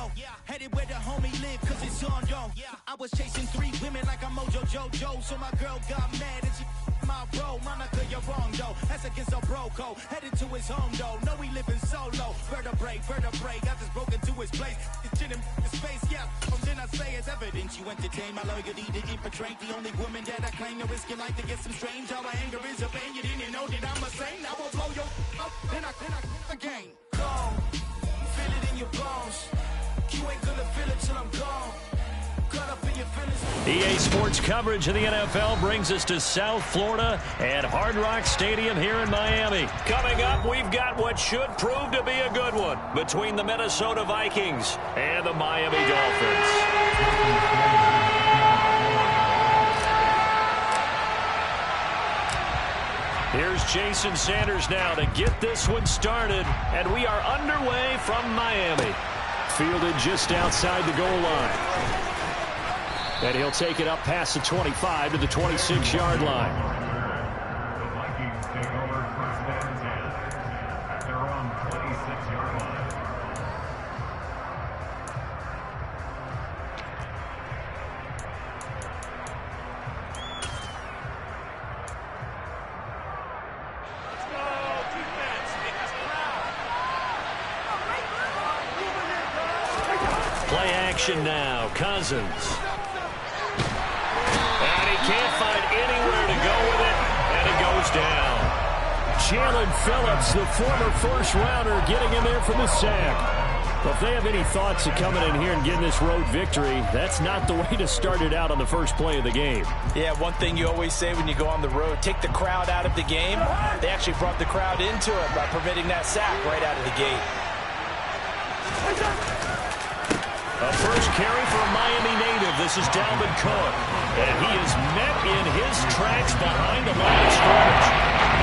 go. Headed where the homie live, cause it's on, yo. I was chasing 3 women like I'm Mojo Jojo. So my girl got mad and she my bro. Monica, you're wrong, though. That's against a bro code. Headed to his home, though. No, we living solo. Vertebrae. I just broke into his place. It's in his space, yeah. From then I say it's evidence. You entertain my loyalty to infiltrate. The only woman that I claim to risk your life to get some strange. All my anger is a pain. You didn't know that I'm a saint. I will blow your up. Then I again. Gone. Feel it in your bones. You ain't gonna feel it till I'm gone. EA Sports coverage of the NFL brings us to South Florida at Hard Rock Stadium here in Miami. Coming up, we've got what should prove to be a good one between the Minnesota Vikings and the Miami Dolphins. Here's Jason Sanders now to get this one started, and we are underway from Miami. Fielded just outside the goal line. And he'll take it up past the 25 to the 26-yard line. The Vikings take over first and 10 at their own 26-yard line. Play action now. Cousins. Can't find anywhere to go with it, and it goes down. Jalen Phillips, the former first-rounder, getting in there for the sack. Well, if they have any thoughts of coming in here and getting this road victory, that's not the way to start it out on the first play of the game. Yeah, one thing you always say when you go on the road, take the crowd out of the game. They actually brought the crowd into it by permitting that sack right out of the gate. A first carry for a Miami native. This is Dalvin Cook. And he is met in his tracks behind the line of scrimmage.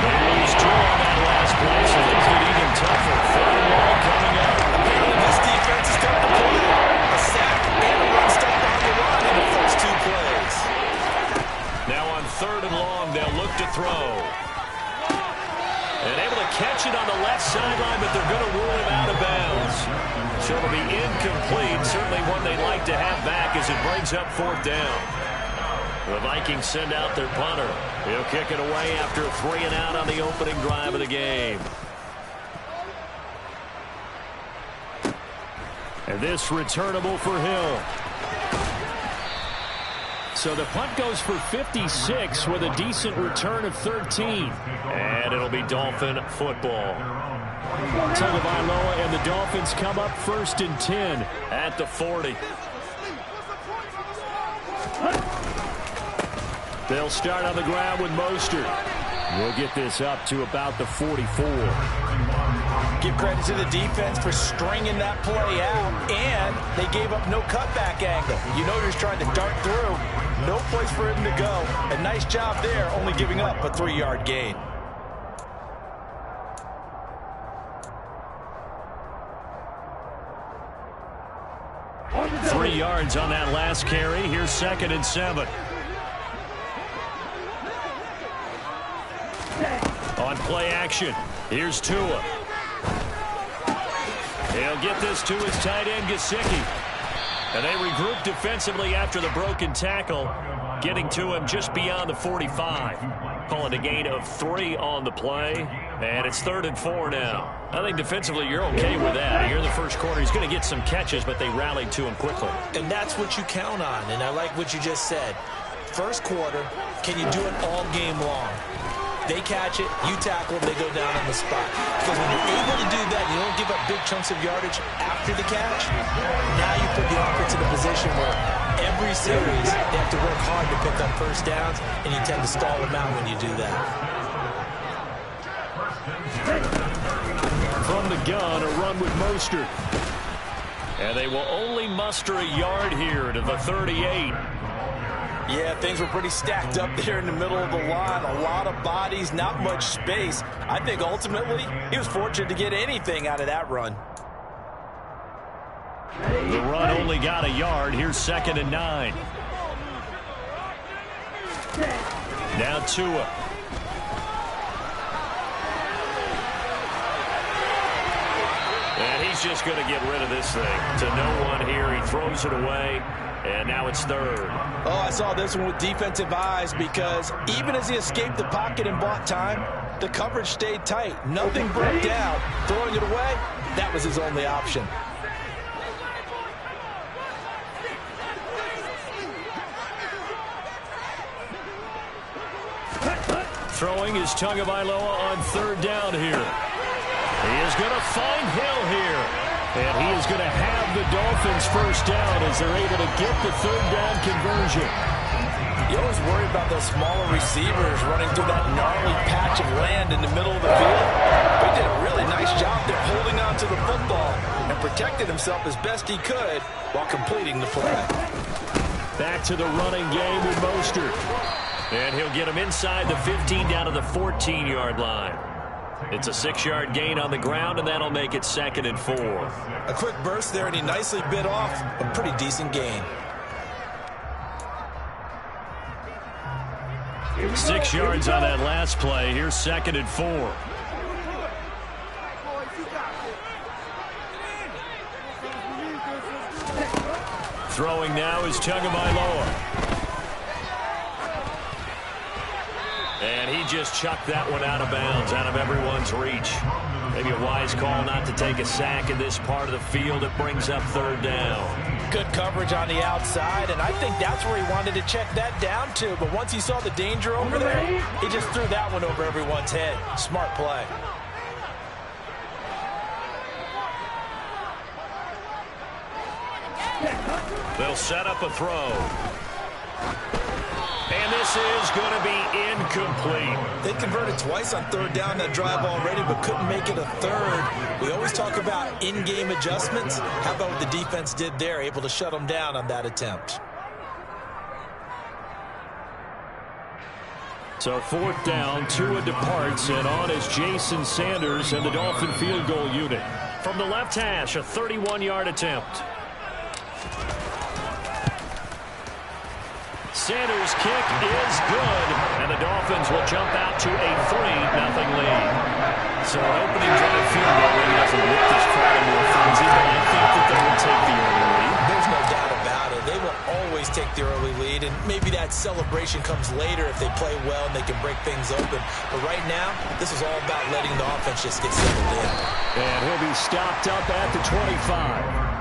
They lose 2 on that last play, so things get even tougher. 3rd and long coming up. Apparently this defense is starting to pull in. A sack and a run stop on the run in the first 2 plays. Now on 3rd and long, they'll look to throw. And able to catch it on the left sideline, but they're going to rule him out of bounds. So it'll be incomplete. Certainly one they'd like to have back as it brings up 4th down. The Vikings send out their punter. He'll kick it away after a 3 and out on the opening drive of the game. And this returnable for Hill. So the punt goes for 56 with a decent return of 13. And it'll be Dolphin football. Tagovailoa and the Dolphins come up 1st and 10 at the 40. They'll start on the ground with Mostert. We'll get this up to about the 44. Give credit to the defense for stringing that play out, and they gave up no cutback angle. You know he's trying to dart through. No place for him to go. A nice job there, only giving up a 3-yard gain. Three yards on that last carry. Here's 2nd and 7. On play action, here's Tua. He'll get this to his tight end, Gesicki. And they regroup defensively after the broken tackle, getting to him just beyond the 45. Calling a gain of 3 on the play, and it's 3rd and 4 now. I think defensively you're okay with that. Here in the first quarter, he's going to get some catches, but they rallied to him quickly. And that's what you count on, and I like what you just said. First quarter, can you do it all game long? They catch it, you tackle them, they go down on the spot. Because when you're able to do that, you don't give up big chunks of yardage after the catch. Now you put the offense in a position where every series they have to work hard to pick up first downs, and you tend to stall them out when you do that. From the gun, a run with Mostert. And they will only muster a yard here to the 38. Yeah, things were pretty stacked up there in the middle of the line. A lot of bodies, not much space. I think ultimately he was fortunate to get anything out of that run. The run only got a yard. Here's 2nd and 9. Now Tua. And he he's just going to get rid of this thing. To no one here. He throws it away, and now it's third. Oh, I saw this one with defensive eyes because even as he escaped the pocket and bought time, the coverage stayed tight. Nothing broke down. Throwing it away, that was his only option. Throwing is Tagovailoa on third down here. He is going to find Hill here. And he is going to have the Dolphins first down as they're able to get the third down conversion. You always worry about those smaller receivers running through that gnarly patch of land in the middle of the field. But he did a really nice job there holding on to the football and protected himself as best he could while completing the play. Back to the running game with Mostert. And he'll get him inside the 15 down to the 14-yard line. It's a 6-yard gain on the ground, and that'll make it 2nd and 4. A quick burst there, and he nicely bit off a pretty decent gain. 6 yards on that last play. Here's 2nd and 4. Throwing now is Tagovailoa. And he just chucked that one out of bounds, out of everyone's reach. Maybe a wise call not to take a sack in this part of the field. It brings up third down. Good coverage on the outside, and I think that's where he wanted to check that down to. But once he saw the danger over there, he just threw that one over everyone's head. Smart play. They'll set up a throw. And this is going to be incomplete. They converted twice on third down that drive already, but couldn't make it a third. We always talk about in-game adjustments. How about what the defense did there, able to shut them down on that attempt? So 4th down, Tua departs, and on is Jason Sanders and the Dolphin field goal unit. From the left hash, a 31-yard attempt. Sanders' kick is good, and the Dolphins will jump out to a 3-0 lead. So an opening drive field goal really doesn't whip this crowd into a frenzy, but I think that they will take the early lead. There's no doubt about it. They will always take the early lead, and maybe that celebration comes later if they play well and they can break things open. But right now, this is all about letting the offense just get settled in. And he'll be stopped up at the 25.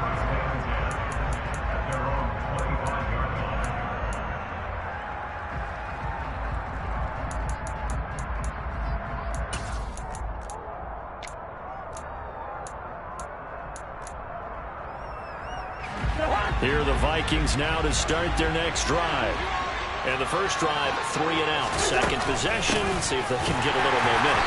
Here are the Vikings now to start their next drive. And the first drive, 3 and out. Second possession, see if they can get a little momentum.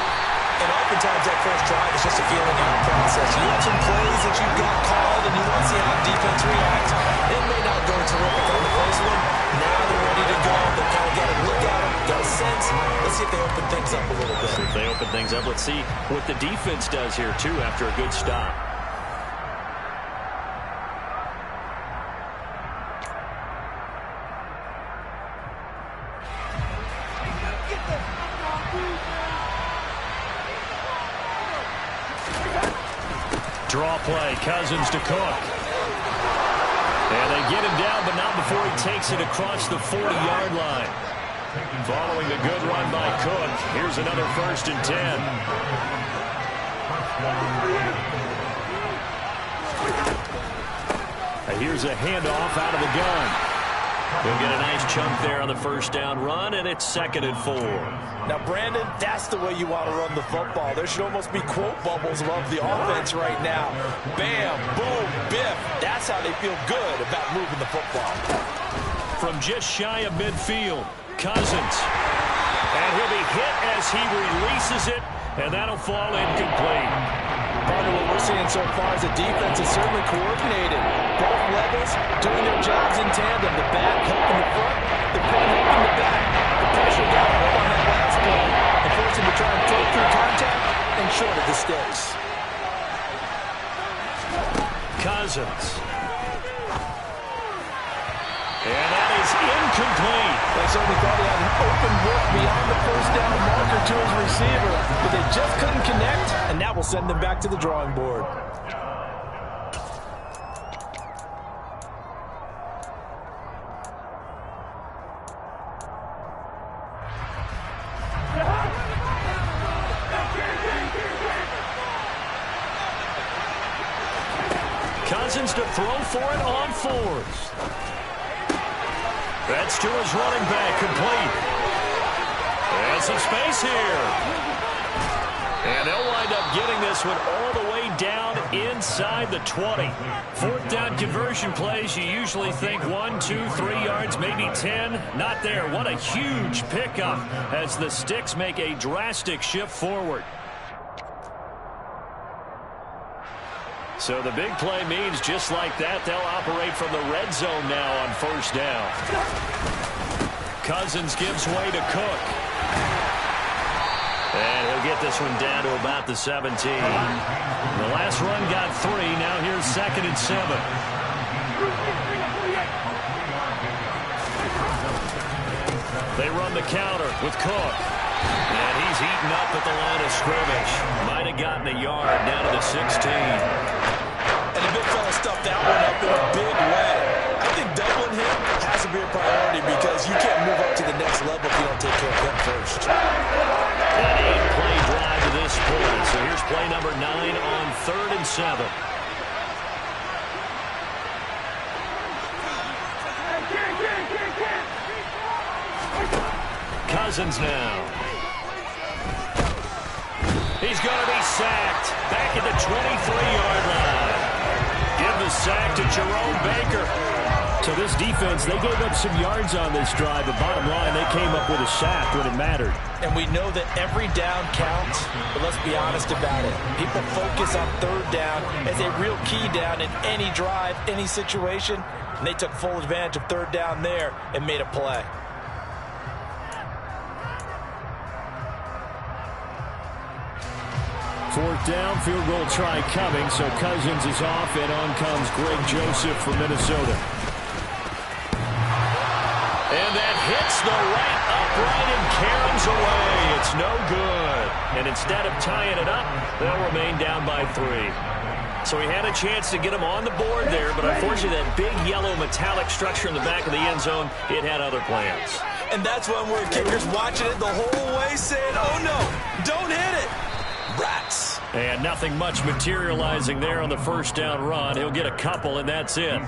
And oftentimes that first drive is just a feeling out process. You have some plays that you've got called and you want to see how the defense reacts. It may not go terrific on the first one. Now they're ready to go. They kind of got a look at them, got a sense. Let's see if they open things up a little bit. See if they open things up. Let's see what the defense does here, too, after a good stop. Draw play, Cousins to Cook. And they get him down, but not before he takes it across the 40-yard line. Following a good run by Cook, here's another 1st and 10. And here's a handoff out of the gun. He'll get a nice chunk there on the first down run, and it's 2nd and 4. Now, Brandon, that's the way you want to run the football. There should almost be quote bubbles above the offense right now. Bam, boom, biff. That's how they feel good about moving the football. From just shy of midfield, Cousins. And he'll be hit as he releases it, and that'll fall incomplete. Part of what we're seeing so far is the defense is certainly coordinated. Both levels doing their jobs in tandem. The back helping the front, the front helping the back. The pressure got hold on that last play and forced him to try and throw through contact and short of the sticks. Cousins. And that is incomplete. They certainly thought he had an open look beyond the first down marker to his receiver, but they just couldn't connect, and that will send them back to the drawing board. Cousins to throw for it on fourth. That's to his running back, complete. And some space here. And they'll wind up getting this one all the way down inside the 20. Fourth down conversion plays, you usually think 1, 2, 3 yards, maybe 10. Not there. What a huge pickup as the Sticks make a drastic shift forward. So the big play means just like that, they'll operate from the red zone now on first down. Cousins gives way to Cook. And he'll get this one down to about the 17. The last run got 3. Now here's 2nd and 7. They run the counter with Cook. And he's eaten up at the line of scrimmage. Might have gotten a yard down to the 16. And the big fella stuffed that one up in a big way. I think doubling him has to be a priority because you can't move up to the next level if you don't take care of him first. An 8-play drive to this point. So here's play number 9 on 3rd and 7. Cousins now. He's going to be sacked back at the 23-yard line. Give the sack to Jerome Baker. So this defense, they gave up some yards on this drive, but bottom line, they came up with a sack when it mattered. And we know that every down counts, but let's be honest about it. People focus on 3rd down as a real key down in any drive, any situation, and they took full advantage of 3rd down there and made a play. Fourth down, field goal try coming, so Cousins is off, and on comes Greg Joseph from Minnesota. And that hits the right upright and caroms away. It's no good. And instead of tying it up, they'll remain down by 3. So he had a chance to get him on the board there, but unfortunately that big yellow metallic structure in the back of the end zone, it had other plans. And that's when we're kickers watching it the whole way saying, oh no, don't hit it. Rats. And nothing much materializing there on the first down run. He'll get a couple, and that's it.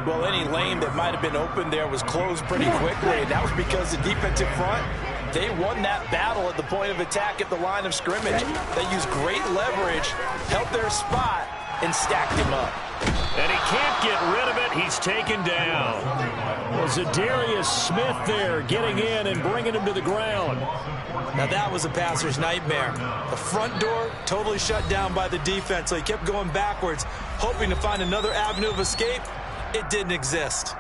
Well, any lane that might have been open there was closed pretty quickly, and that was because the defensive front, they won that battle at the point of attack at the line of scrimmage. They used great leverage, held their spot, and stacked him up. And he can't get rid of it. He's taken down. Well, Zadarius Smith there getting in and bringing him to the ground. Now that was a passer's nightmare. The front door totally shut down by the defense, so he kept going backwards, hoping to find another avenue of escape. It didn't exist.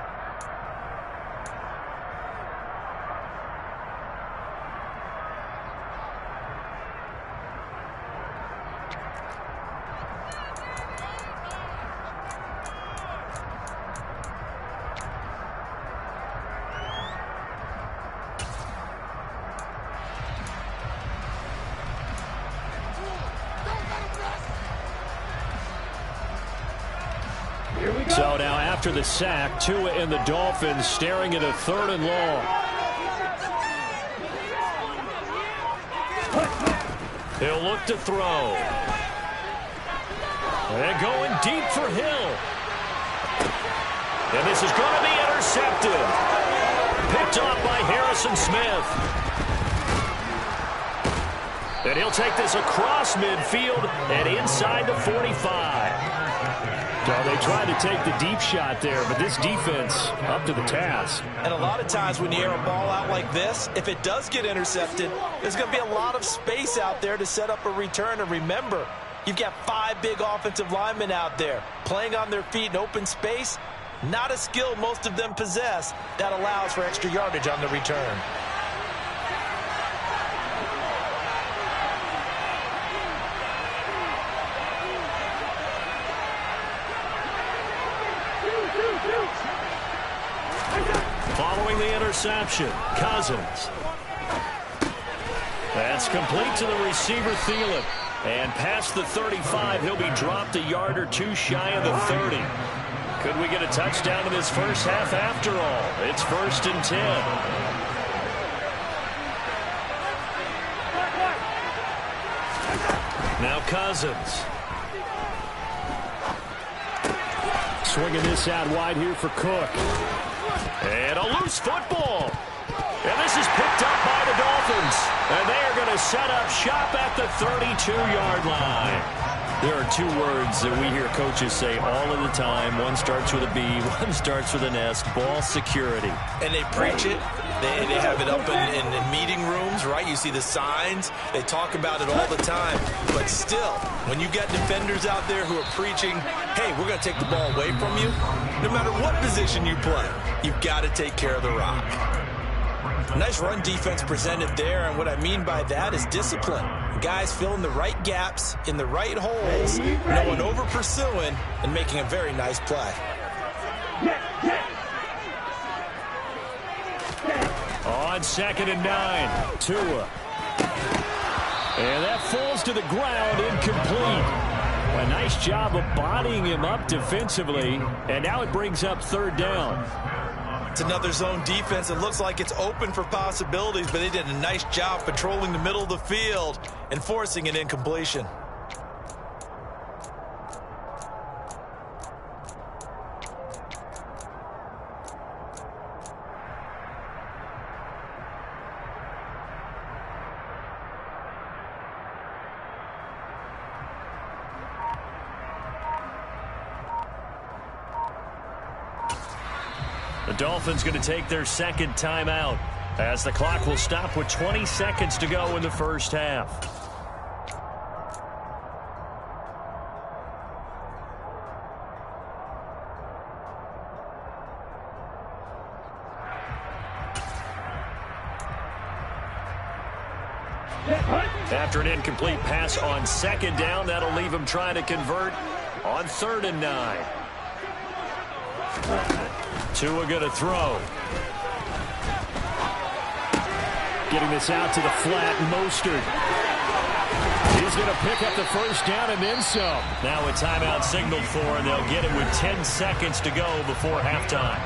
So now after the sack, Tua and the Dolphins staring at a 3rd and long. He'll look to throw. And going deep for Hill. And this is going to be intercepted. Picked off by Harrison Smith. And he'll take this across midfield and inside the 45. So they tried to take the deep shot there, but this defense up to the task. And a lot of times when you air a ball out like this, if it does get intercepted, there's going to be a lot of space out there to set up a return. And remember, you've got 5 big offensive linemen out there playing on their feet in open space. Not a skill most of them possess that allows for extra yardage on the return. Following the interception, Cousins. That's complete to the receiver, Thielen. And past the 35, he'll be dropped a yard or 2 shy of the 30. Could we get a touchdown in this first half after all? It's 1st and 10. Now Cousins. Swinging this out wide here for Cook. And a loose football. And this is picked up by the Dolphins. And they are going to set up shop at the 32-yard line. There are two words that we hear coaches say all of the time. One starts with a B, one starts with an S. Ball security. And they preach it. They have it up in meeting rooms, right? You see the signs. They talk about it all the time. But still, when you got defenders out there who are preaching, hey, we're going to take the ball away from you, no matter what position you play, you've got to take care of the rock. Nice run defense presented there, and what I mean by that is discipline. Guys filling the right gaps in the right holes, no one over-pursuing, and making a very nice play. On 2nd and 9, Tua. And that falls to the ground, incomplete. A nice job of bodying him up defensively, and now it brings up 3rd down. It's another zone defense. It looks like it's open for possibilities, but they did a nice job patrolling the middle of the field and forcing an incompletion. The Dolphins going to take their 2nd timeout as the clock will stop with 20 seconds to go in the first half. After an incomplete pass on 2nd down, that'll leave him trying to convert on 3rd and 9. Tua going to throw. Getting this out to the flat, Mostert. He's going to pick up the 1st down and then some. Now a timeout signaled for, and they'll get it with 10 seconds to go before halftime.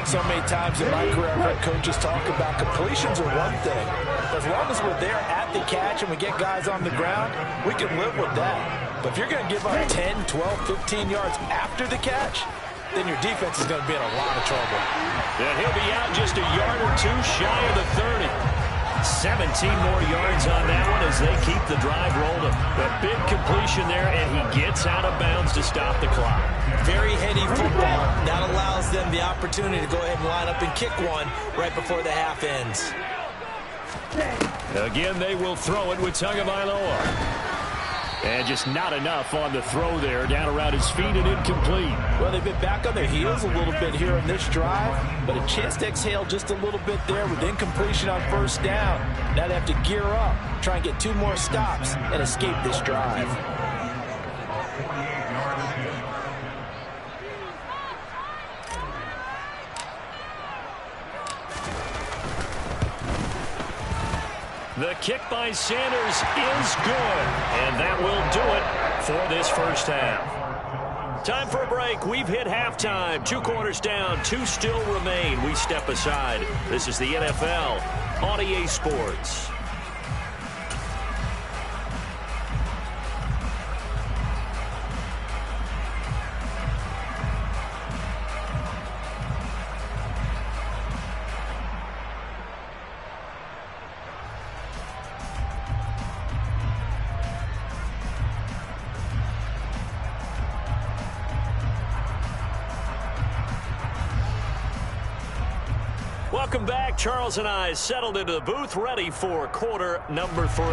So many times in my career, I've heard coaches talk about completions are one thing. As long as we're there at the catch and we get guys on the ground, we can live with that. But if you're going to give up 10, 12, 15 yards after the catch, then your defense is going to be in a lot of trouble. And he'll be out just a yard or two shy of the 30. 17 more yards on that one as they keep the drive rolling. A big completion there, and he gets out of bounds to stop the clock. Very heady football. That allows them the opportunity to go ahead and line up and kick one right before the half ends. Again, they will throw it with Tagovailoa. And just not enough on the throw there, down around his feet and incomplete. Well, they've been back on their heels a little bit here in this drive, but a chance to exhale just a little bit there with incompletion on 1st down. Now they have to gear up, try and get 2 more stops, and escape this drive. The kick by Sanders is good, and that will do it for this first half. Time for a break. We've hit halftime. 2 quarters down, 2 still remain. We step aside. This is the NFL on EA Sports. Welcome back. Charles and I settled into the booth, ready for quarter number 3.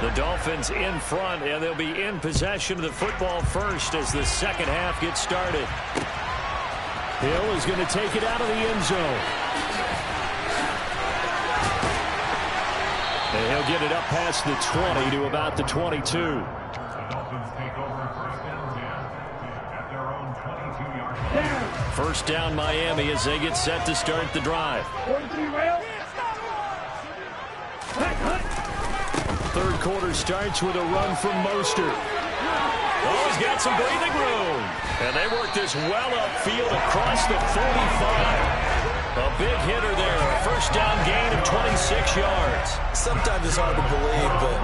The Dolphins in front, and they'll be in possession of the football first as the 2nd half gets started. Hill is going to take it out of the end zone. And he'll get it up past the 20 to about the 22. The Dolphins take over 1st and 10 at their own 22-yard line. First down Miami as they get set to start the drive. 3rd quarter starts with a run from Mostert. Oh, he's got some breathing room. And they work this well upfield across the 45. A big hitter there. A first down gain of 26 yards. Sometimes it's hard to believe, but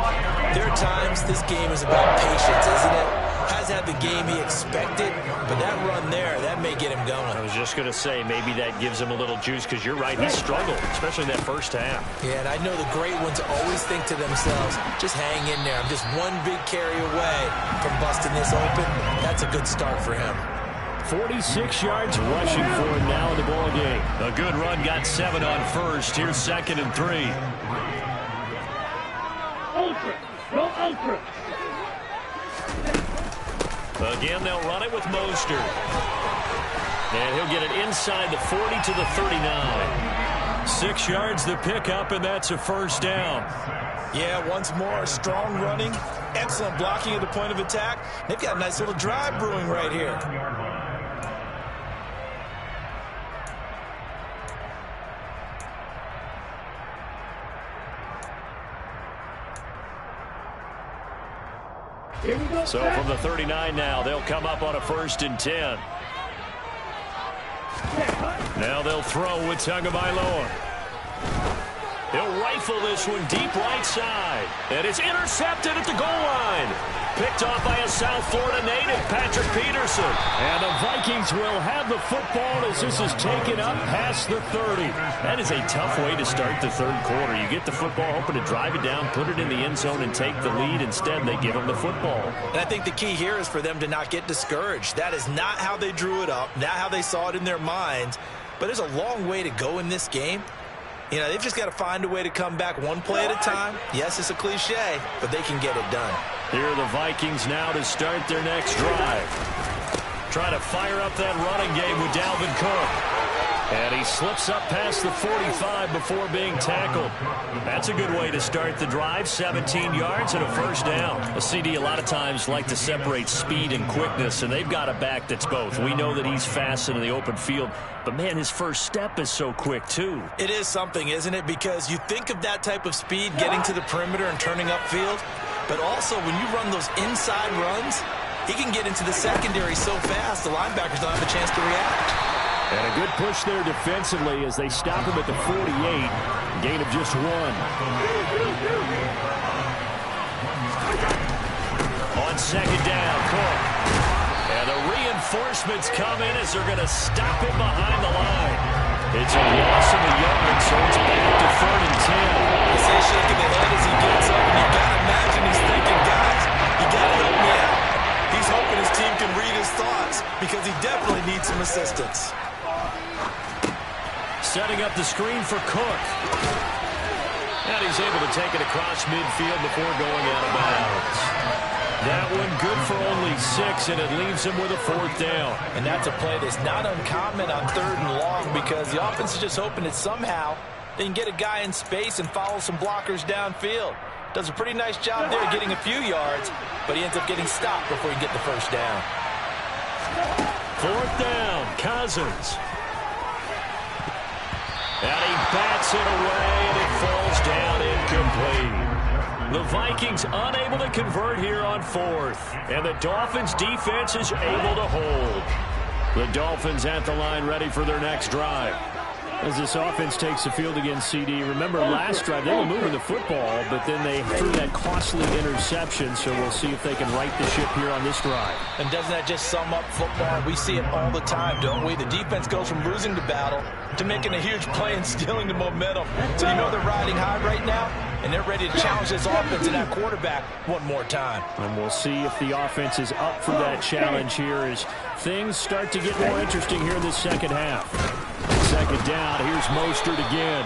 there are times this game is about patience, isn't it? Has had the game he expected, but that run there, that may get him going. I was just going to say, maybe that gives him a little juice, because you're right, he struggled, especially that first half. Yeah, and I know the great ones always think to themselves, just hang in there. I'm just one big carry away from busting this open. That's a good start for him. 46 yards rushing for him now in the ball game. A good run, got 7 on first. Here's 2nd and 3. Ultra, no ultra. Again, they'll run it with Mostert. And he'll get it inside the 40 to the 39. 6 yards the pickup, and that's a first down. Yeah, once more, strong running, excellent blocking at the point of attack. They've got a nice little drive brewing right here. So from the 39 now, they'll come up on a 1st and 10. Now they'll throw with Tagovailoa. He'll rifle this one deep right side. And it's intercepted at the goal line. Picked off by a South Florida native, Patrick Peterson. And the Vikings will have the football as this is taken up past the 30. That is a tough way to start the 3rd quarter. You get the football, hoping to drive it down, put it in the end zone, and take the lead. Instead, they give them the football. And I think the key here is for them to not get discouraged. That is not how they drew it up, not how they saw it in their minds. But there's a long way to go in this game. You know, they've just got to find a way to come back one play at a time. Yes, it's a cliche, but they can get it done. Here are the Vikings now to start their next drive. Trying to fire up that running game with Dalvin Cook. And he slips up past the 45 before being tackled. That's a good way to start the drive. 17 yards and a first down. A CD a lot of times like to separate speed and quickness, and they've got a back that's both. We know that he's fast in the open field, but, man, his first step is so quick, too. It is something, isn't it? Because you think of that type of speed getting to the perimeter and turning upfield, but also when you run those inside runs, he can get into the secondary so fast the linebackers don't have a chance to react. And a good push there defensively as they stop him at the 48. Gain of just 1. On 2nd down, Cook. And the reinforcements come in as they're going to stop him behind the line. It's a loss of a yard, so it's back to 3rd and 10. I say shaking the head as he gets up, and you got to imagine he's thinking, guys, you got to help me out. He's hoping his team can read his thoughts because he definitely needs some assistance. Setting up the screen for Cook. And he's able to take it across midfield before going out of bounds. That one good for only 6, and it leaves him with a 4th down. And that's a play that's not uncommon on 3rd and long because the offense is just hoping that somehow they can get a guy in space and follow some blockers downfield. Does a pretty nice job there getting a few yards, but he ends up getting stopped before he can get the first down. 4th down, Cousins. And he bats it away, and it falls down incomplete. The Vikings unable to convert here on 4th. And the Dolphins' defense is able to hold. The Dolphins at the line ready for their next drive. As this offense takes the field against CD, remember last drive they were moving the football, but then they threw that costly interception, so we'll see if they can right the ship here on this drive. And doesn't that just sum up football? We see it all the time, don't we? The defense goes from losing the battle to making a huge play and stealing the momentum. So you know they're riding high right now, and they're ready to challenge this offense and that quarterback one more time. And we'll see if the offense is up for that challenge here as things start to get more interesting here in this second half. 2nd down, here's Mostert again.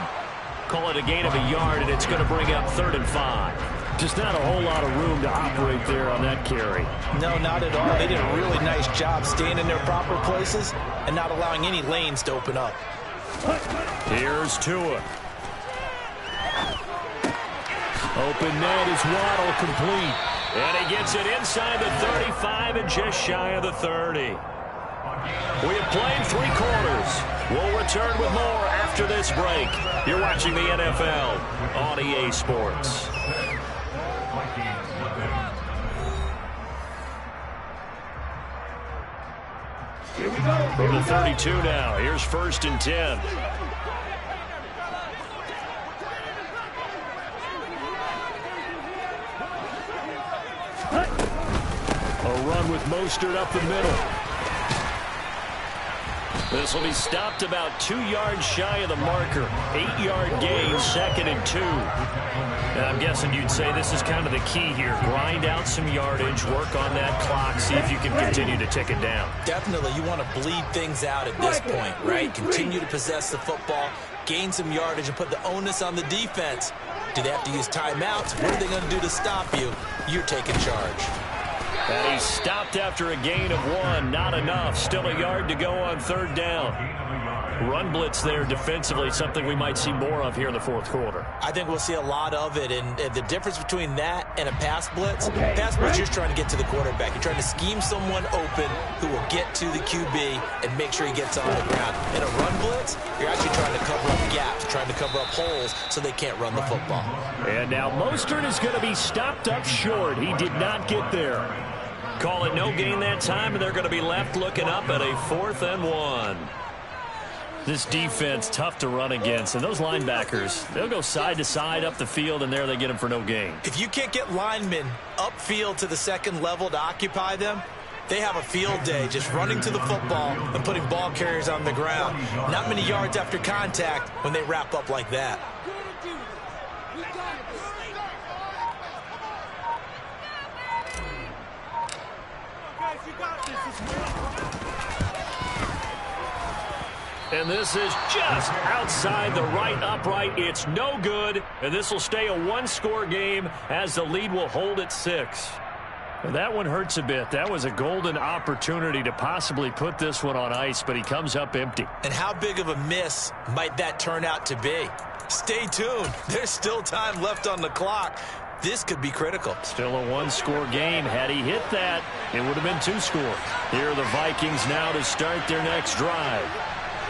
Call it a gain of a yard, and it's going to bring up 3rd and 5. Just not a whole lot of room to operate there on that carry. No, not at all. They did a really nice job staying in their proper places and not allowing any lanes to open up. Here's Tua. Open net is Waddle complete. And he gets it inside the 35 and just shy of the 30. We have played 3 quarters. We'll return with more after this break. You're watching the NFL on EA Sports. From the 32 now, here's 1st and 10. They'll run with Mostert up the middle. This will be stopped about 2 yards shy of the marker. 8-yard gain, 2nd and 2. And I'm guessing you'd say this is kind of the key here. Grind out some yardage, work on that clock, see if you can continue to tick it down. Definitely, you want to bleed things out at this point, right? Continue to possess the football, gain some yardage, and put the onus on the defense. Do they have to use timeouts? What are they going to do to stop you? You're taking charge. And he's stopped after a gain of 1. Not enough. Still a yard to go on 3rd down. Run blitz there defensively, something we might see more of here in the 4th quarter. I think we'll see a lot of it, and the difference between that and a pass blitz, pass blitz, you're trying to get to the quarterback. You're trying to scheme someone open who will get to the QB and make sure he gets on the ground. In a run blitz, you're actually trying to cover up gaps, trying to cover up holes so they can't run the football. And now Mostert is going to be stopped up short. He did not get there. Call it no gain that time, and they're going to be left looking up at a 4th and 1. This defense, tough to run against. And those linebackers, they'll go side to side up the field, and there they get them for no gain. If you can't get linemen upfield to the 2nd level to occupy them, they have a field day just running to the football and putting ball carriers on the ground. Not many yards after contact when they wrap up like that. And this is just outside the right upright. It's no good. And this will stay a 1-score game as the lead will hold at 6. And that one hurts a bit. That was a golden opportunity to possibly put this one on ice, but he comes up empty. And how big of a miss might that turn out to be? Stay tuned. There's still time left on the clock. This could be critical. Still a 1-score game. Had he hit that, it would have been 2 scores. Here are the Vikings now to start their next drive.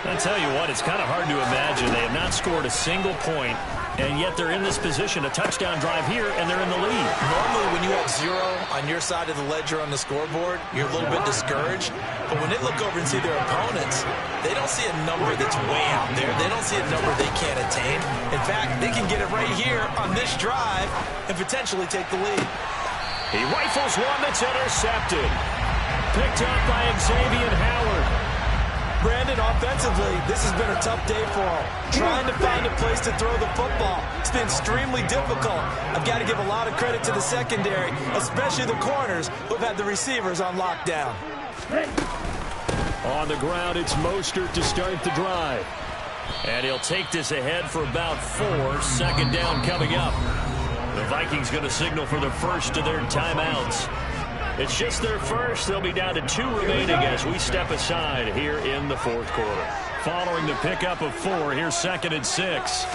I tell you what, it's kind of hard to imagine. They have not scored a single point, and yet they're in this position, a touchdown drive here, and they're in the lead. Normally, when you have 0 on your side of the ledger on the scoreboard, you're a little bit discouraged. But when they look over and see their opponents, they don't see a number that's way out there. They don't see a number they can't attain. In fact, they can get it right here on this drive and potentially take the lead. He rifles one that's intercepted. Picked up by Xavier Howard. Brandon, offensively, this has been a tough day for him. Trying to find a place to throw the football. It's been extremely difficult. I've got to give a lot of credit to the secondary, especially the corners who've had the receivers on lockdown. On the ground, it's Mostert to start the drive. And he'll take this ahead for about 4. 2nd down coming up. The Vikings going to signal for the first of their timeouts. It's just their first. They'll be down to 2 remaining as we step aside here in the 4th quarter. Following the pickup of 4, here's 2nd and 6.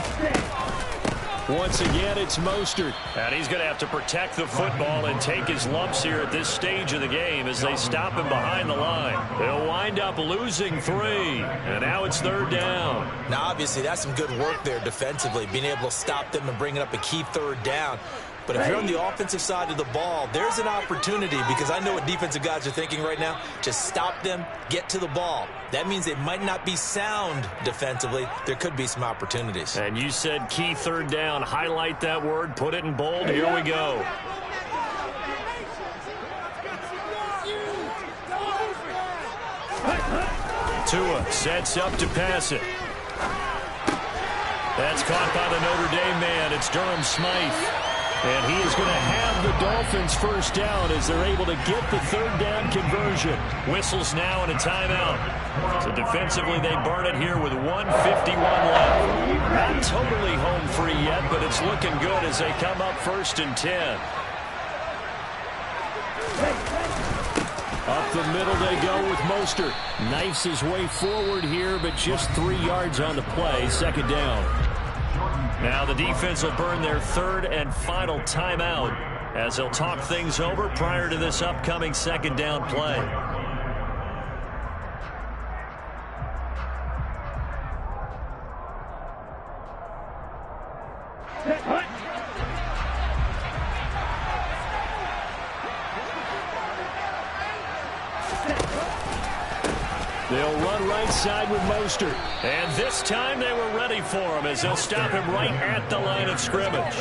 Once again, it's Mostert. And he's going to have to protect the football and take his lumps here at this stage of the game as they stop him behind the line. They'll wind up losing 3. And now it's 3rd down. Now, obviously, that's some good work there defensively, being able to stop them and bringing up a key 3rd down. But if you're on the offensive side of the ball, there's an opportunity, because I know what defensive guys are thinking right now. Just stop them, get to the ball. That means they might not be sound defensively. There could be some opportunities. And you said key 3rd down. Highlight that word. Put it in bold. Here we go. Tua sets up to pass it. That's caught by the Notre Dame man. It's Durham Smythe. And he is going to have the Dolphins first down as they're able to get the 3rd down conversion. Whistles now and a timeout. So defensively, they burn it here with 1:51 left. Not totally home free yet, but it's looking good as they come up 1st and 10. Up the middle they go with Mostert. Knifes his way forward here, but just 3 yards on the play. 2nd down. Now the defense will burn their 3rd and final timeout as they'll talk things over prior to this upcoming 2nd down play. They'll run right side with Mostert. And this time they were ready for him as they'll stop him right at the line of scrimmage.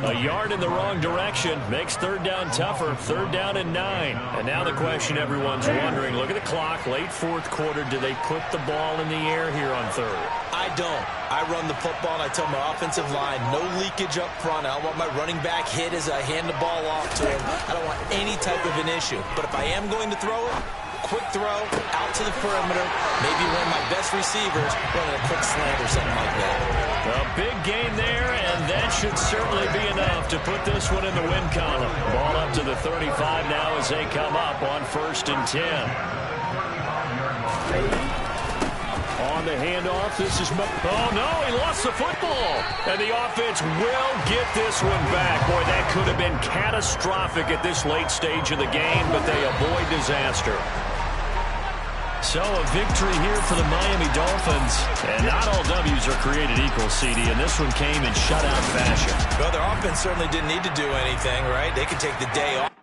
A yard in the wrong direction makes third down tougher. Third down and 9. And now the question everyone's wondering, look at the clock, late fourth quarter. Do they put the ball in the air here on third? I don't. I run the football, and I tell my offensive line, no leakage up front. I don't want my running back hit as I hand the ball off to him. I don't want any type of an issue. But if I am going to throw it, quick throw, out to the perimeter, maybe one of my best receivers running a quick slant or something like that. A big gain there, and that should certainly be enough to put this one in the win column. Ball up to the 35 now as they come up on 1st and 10. On the handoff, this is oh no, he lost the football. And the offense will get this one back. Boy, that could have been catastrophic at this late stage of the game, but they avoid disaster. So a victory here for the Miami Dolphins. And not all W's are created equal, CD, and this one came in shutout fashion. Well, their offense certainly didn't need to do anything, right? They could take the day off.